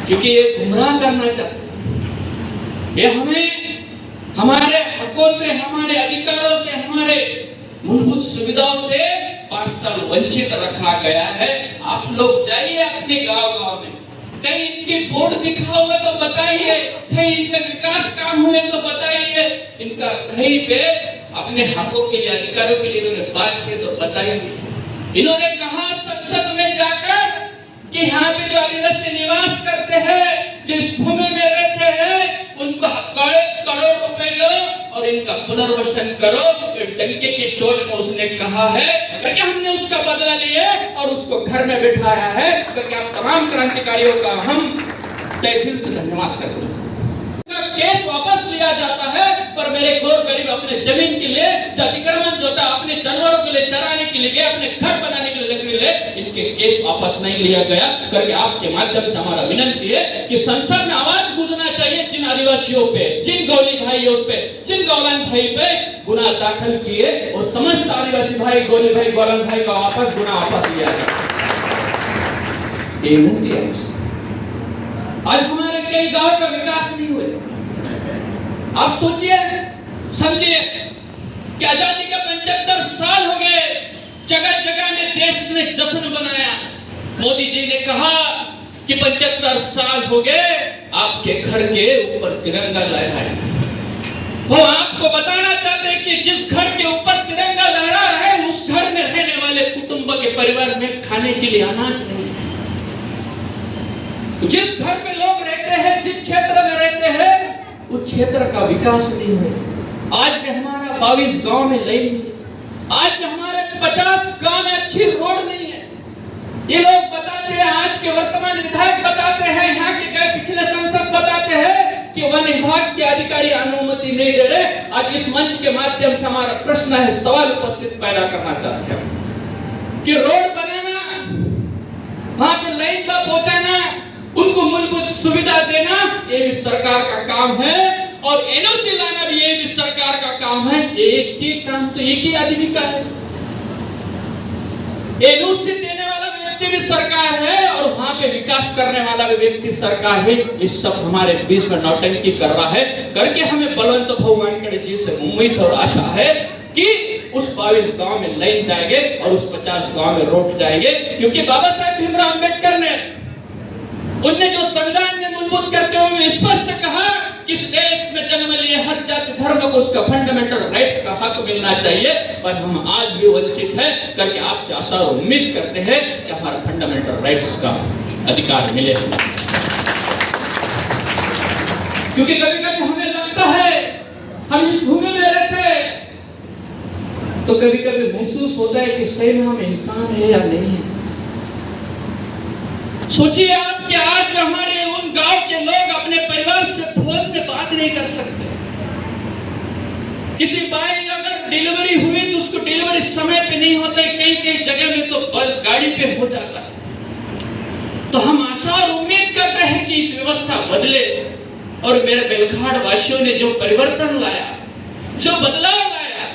क्योंकि ये गुमराह करना चाहते हैं। ये हमें हमारे हकों से, हमारे अधिकारों से, हमारे मूलभूत सुविधाओं से 5 साल वंचित रखा गया है। आप लोग जाइए अपने गांव-गांव में, कहीं इनके बोर्ड दिखा होगा तो बताइए, कहीं इनके विकास काम हुए तो बताइए, इनका कहीं पे अपने हकों के लिए, अधिकारों के लिए इन्होंने बात की तो बताइए। इन्होंने कहा संसद में जाकर कि यहाँ पे जो आदिवासी निवास करते हैं, जिस भूमि में रहते हैं, उनको करोड़ रुपए लो और इनका पुनर्वसन करो। डंके की चोट में उसने कहा है कि हमने उसका बदला लिया और उसको घर में बिठाया है। तो क्या तमाम क्रांतिकारियों का हम तहे दिल से धन्यवाद करते हैं। केस वापस लिया जाता है, पर मेरे गोर गरीब अपने जमीन के लिए अतिक्रमण जो था, अपने जानवरों के लिए चराने के लिए, अपने घर बनाने के लिए लकड़ी ले, इनके केस वापस नहीं लिया गया। करके आपके माध्यम से हमारा विनती है कि संसद में आवाज गूंजना चाहिए जिन आदिवासियों पे, जिन गौली भाइयों पे, जिन गौलान भाई पे गुनाह दाखिल किए, और समस्त आदिवासी भाई, गौली भाई, गौलान भाई का गुनाह वापस लिया जाए। ये विनती है। आज हमारे कई गांव का विकास नहीं हुआ। आप सोचिए, समझिए कि आजादी के 75 साल हो गए, जगह जगह में देश ने जश्न बनाया। मोदी जी ने कहा कि 75 साल हो गए, आपके घर के ऊपर तिरंगा लहराए। वो आपको बताना चाहते हैं कि जिस घर के ऊपर तिरंगा लहरा रहा है, उस घर में रहने वाले कुटुंब के परिवार में खाने के लिए अनाज नहीं है। जिस घर में लोग रहते हैं, जिस क्षेत्र में रहते हैं, उस क्षेत्र का विकास नहीं है। आज भी हमारा 22 गांव में लाइन नहीं है। आज भी हमारे 50 गांव में अच्छी रोड नहीं है। ये लोग बताते हैं, आज के वर्तमान विधायक बताते हैं, यहाँ के गए पिछले सांसद बताते हैं कि वन विभाग के अधिकारी अनुमति नहीं दे रहे। आज इस मंच के माध्यम से हमारा प्रश्न है, सवाल उपस्थित पैदा करना चाहते हैं कि रोड बनाना, वहां पे लाइन का पहुंचाना, उनको मूलभूत सुविधा देना, ये भी सरकार का काम है, और एनओसी लाना भी ये भी सरकार का काम है। एक ही काम तो एक ही आदमी का है। एनओसी देने वाला व्यक्ति भी सरकार है और वहां पे विकास करने वाला भी व्यक्ति सरकार है। ये सब हमारे बीच में नौटंकी कर रहा है। करके हमें बलवंत भगवान जी से उम्मीद और आशा है कि उस 22 गांव में लाइन जाएंगे और उस 50 गांव में रोड जाएंगे, क्योंकि बाबा साहेब भीमराव अंबेडकर ने उनने जो संविधान में मूलभूत करते हुए स्पष्ट कहा कि इस देश में जन्म लिए हर जाति धर्म को उसका फंडामेंटल राइट्स का हक मिलना चाहिए, पर हम आज भी वंचित हैं। करके आपसे आशा और उम्मीद करते हैं कि हमारा फंडामेंटल राइट्स का अधिकार मिले। क्योंकि कभी कभी हमें लगता है, हम इस भूमि में रहते तो कभी कभी महसूस होता है कि सही में हम इंसान है या नहीं है। सोचिए आप कि आज हमारे उन गांव के लोग अपने परिवार से फोन पे बात नहीं कर सकते। किसी बाई अगर डिलीवरी हुई तो उसको डिलीवरी समय पे नहीं होता है, कई कई जगह में तो गाड़ी पे हो जाता है। तो हम आशा और उम्मीद करते हैं कि इस व्यवस्था बदले, और मेरे बेलघाट वासियों ने जो परिवर्तन लाया, जो बदलाव लाया,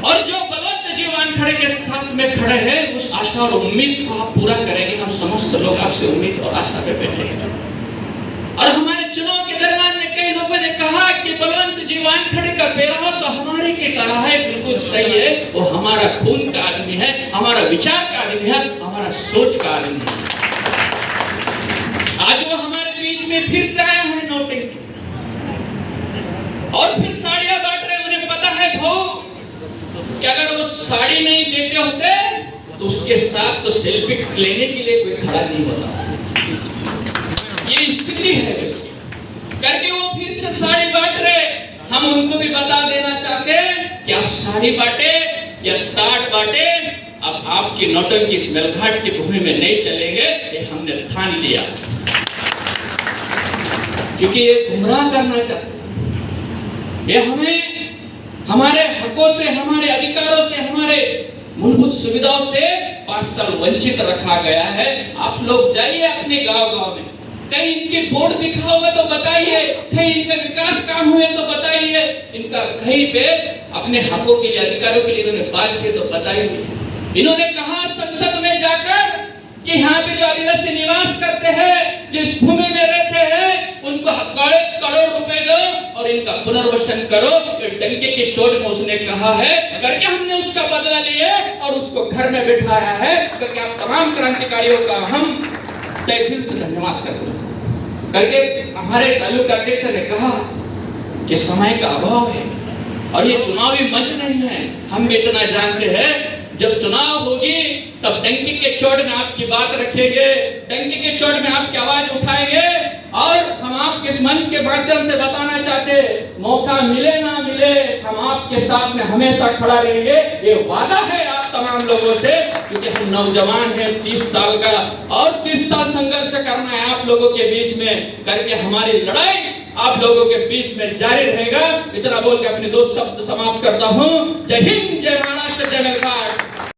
और जो बलवंत जी वानखेड़े के साथ में खड़े हैं, उस आशा और उम्मीद को आप पूरा करेंगे। हम समस्त लोग आपसे उम्मीद और आशा पे बैठे हैं। और हमारे चुनाव के दरमियान में कई लोगों ने कहा कि बलवंत जी वानखेड़े का बेराह तो हमारे के करा है, बिल्कुल सही है। वो हमारा खून का आदमी है, हमारा विचार का आदमी है, हमारा सोच का आदमी है। आज वो हमारे बीच में फिर से आया है नौटंकी, और फिर साड़ियां बांट रहे। उन्हें पता है भाऊ कि अगर वो साड़ी नहीं देते होते तो उसके साथ तो सेल्फी लेने के लिए कोई खड़ा नहीं होता। ये स्थिति है करके वो फिर से साड़ी बांट रहे। हम उनको भी बता देना चाहते हैं कि आप साड़ी बांटे या ताट बांटे, अब आपकी नौटंकी इस बेलघाट की भूमि में नहीं चलेंगे, ये हमने ठान लिया। क्योंकि ये गुमराह करना चाहते हैं। ये हमें हमारे हकों से, हमारे अधिकारों से, हमारे मूलभूत सुविधाओं से 5 साल वंचित रखा गया है। आप लोग जाइए अपने गांव-गांव में, कहीं इनके बोर्ड दिखा होगा तो बताइए, कहीं इनका विकास काम हुए तो बताइए, इनका कहीं पे अपने हकों के लिए, अधिकारों के लिए इन्होंने बात की तो बताइए। इन्होंने कहा संसद में जाकर कि यहाँ पे जो आदिवासी निवास करते हैं, जिस भूमि में रहते हैं उनको करोड़ रुपए दो और इनका पुनर्वसन करो। डंके की चोट में उसने कहा है करके हमने उसका बदला लिया और उसको घर में बिठाया है करके आप तमाम क्रांतिकारियों का हम तहे दिल से धन्यवाद करते हैं करके हमारे तालुका अध्यक्ष ने कहा कि समय का अभाव है और ये चुनावी मंच नहीं है। हम भी इतना जानते हैं जब चुनाव होगी तब डंकी के चोट में आपकी बात रखेंगे, डंकी के चोट में आपकी आवाज उठाएंगे और हम आपके इस मंच के माध्यम से बताना चाहते मौका मिले ना मिले हम आपके साथ में हमेशा खड़ा रहेंगे। ये वादा है आप तमाम लोगों से क्योंकि हम नौजवान हैं 30 साल का और 30 साल संघर्ष करना है आप लोगों के बीच में करके हमारी लड़ाई आप लोगों के बीच में जारी रहेगा। इतना बोल के अपने दो शब्द समाप्त करता हूँ। जय हिंद, जय महाराष्ट्र, जय मेरघाट।